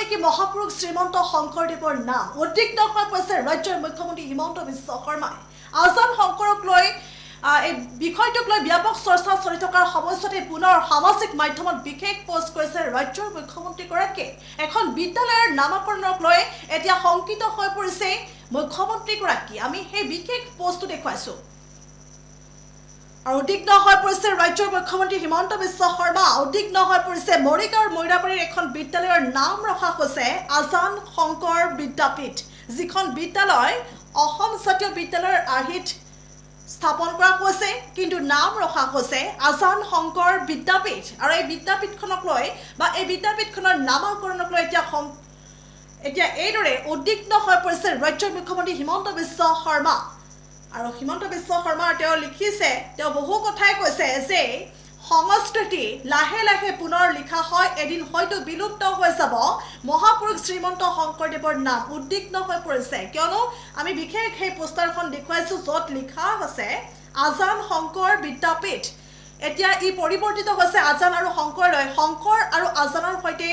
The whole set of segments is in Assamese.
নেকি মহাপুৰুষ শ্ৰীমন্ত শংকৰদেৱৰ নাম উদ্বিগ্ন হৈ পৰিছে ৰাজ্যৰ মুখ্যমন্ত্ৰী হিমন্ত বিশ্ব শৰ্মাই আজান শংকৰক লৈ এই বিষয়টোক লৈ ব্যাপক চৰ্চা চলি থকাৰ সময়তে পুনৰ সামাজিক মাধ্যমত বিশেষ পোষ্ট কৰিছে ৰাজ্যৰ মুখ্যমন্ত্ৰীগৰাকীয়ে এখন বিদ্যালয়ৰ নামকৰণক লৈ এতিয়া শংকিত হৈ পৰিছে মুখ্যমন্ত্ৰীগৰাকী আমি সেই বিশেষ পোষ্টটো দেখুৱাইছো আৰু উদ্বিগ্ন হৈ পৰিছে ৰাজ্যৰ মুখ্যমন্ত্ৰী হিমন্ত বিশ্ব শৰ্মা উদ্বিগ্ন হৈ পৰিছে মৰিগাঁৱৰ মৈৰাবাৰীৰ এখন বিদ্যালয়ৰ নাম ৰখা হৈছে আজান শংকৰ বিদ্যাপীঠ যিখন বিদ্যালয় অসম জাতীয় বিদ্যালয়ৰ আৰ্হিত স্থাপন কৰা হৈছে কিন্তু নাম ৰখা হৈছে আজান শংকৰ বিদ্যাপীঠ আৰু এই বিদ্যাপীঠখনক লৈ বা এই বিদ্যাপীঠখনৰ নামকৰণক লৈ এতিয়া এইদৰে উদ্বিগ্ন হৈ পৰিছে ৰাজ্যৰ মুখ্যমন্ত্ৰী হিমন্ত বিশ্ব শৰ্মা আৰু হিমন্ত বিশ্ব শৰ্মা তেওঁ লিখিছে তেওঁ বহু কথাই কৈছে যে সংস্কৃতি লাহে লাহে পুনৰ লিখা হয় এদিন হয়তো বিলুপ্ত হৈ যাব মহাপুৰুষ শ্ৰীমন্ত শংকৰদেৱৰ নাম উদ্বিগ্ন হৈ পৰিছে কিয়নো আমি বিশেষ সেই পোষ্টাৰখন দেখুৱাইছো য'ত লিখা আছে আজান শংকৰ বিদ্যাপীঠ এতিয়া ই পৰিৱৰ্তিত হৈছে আজান আৰু শংকৰলৈ শংকৰ আৰু আজানৰ সৈতে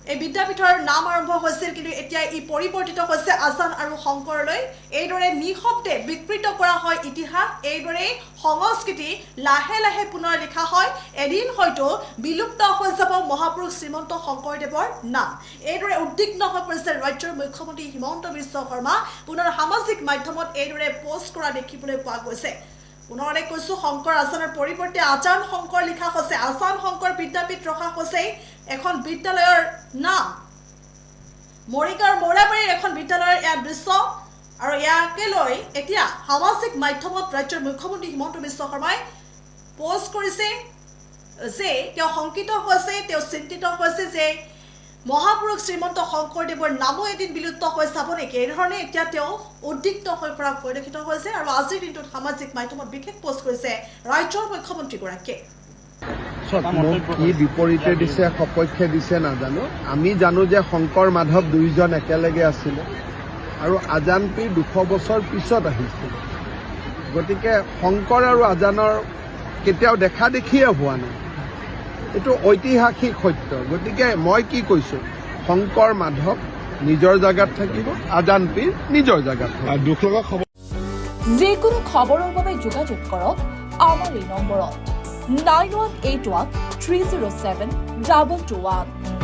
এই বিদ্যাপীঠৰ নাম আৰম্ভ হৈছিল কিন্তু এতিয়া ই পৰিৱৰ্তিত হৈছে আজান আৰু শংকৰলৈ এইদৰে নিঃশব্দে বিকৃত কৰা হয় ইতিহাস এইদৰে সংস্কৃতি লাহে লাহে পুনৰ লিখা হয় এদিন হয়তো বিলুপ্ত হৈ যাব মহাপুৰুষ শ্ৰীমন্ত শংকৰদেৱৰ নাম এইদৰে উদ্বিগ্ন হৈ পৰিছে ৰাজ্যৰ মুখ্যমন্ত্ৰী হিমন্ত বিশ্ব শৰ্মা পুনৰ সামাজিক মাধ্যমত এইদৰে পোষ্ট কৰা দেখিবলৈ পোৱা গৈছে পুনৰলে কৈছো শংকৰ আজানৰ পৰিৱৰ্তে আজান শংকৰ লিখা হৈছে আজান শংকৰ বিদ্যাপীঠ ৰখা হৈছে এখন বিদ্যালয়ৰ নাম মৰিগাঁৱৰ মৈৰাবাৰীৰ এখন বিদ্যালয়ৰ ইয়াৰ দৃশ্য আৰু ইয়াকে লৈ এতিয়া সামাজিক মাধ্যমত ৰাজ্যৰ মুখ্যমন্ত্ৰী হিমন্ত বিশ্ব শৰ্মাই পোষ্ট কৰিছে যে তেওঁ শংকিত হৈছে তেওঁ চিন্তিত হৈছে যে মহাপুৰুষ শ্ৰীমন্ত শংকৰদেৱৰ নামো এদিন বিলুপ্ত হৈ যাব নেকি এই ধৰণে এতিয়া তেওঁ উদ্বিগ্ন হৈ পৰা পৰিলক্ষিত হৈছে আৰু আজিৰ দিনটোত সামাজিক মাধ্যমত বিশেষ পোষ্ট কৰিছে ৰাজ্যৰ মুখ্যমন্ত্ৰীগৰাকীয়ে কি বিপৰীতে দিছে সপক্ষে দিছে নাজানো আমি জানো যে শংকৰ মাধৱ দুইজন একেলগে আছিলে আৰু আজান পীৰ 200 বছৰ পিছত আহিছিল গতিকে শংকৰ আৰু আজানৰ কেতিয়াও দেখা দেখিয়ে হোৱা নাই এইটো ঐতিহাসিক সত্য গতিকে মই কি কৈছো শংকৰ মাধৱ নিজৰ জায়গাত থাকিব আজান পীৰ নিজৰ জায়গাত থাকিব যিকোনো খবৰৰ বাবে যোগাযোগ কৰক আমাৰ এই নম্বৰত 9181 307 221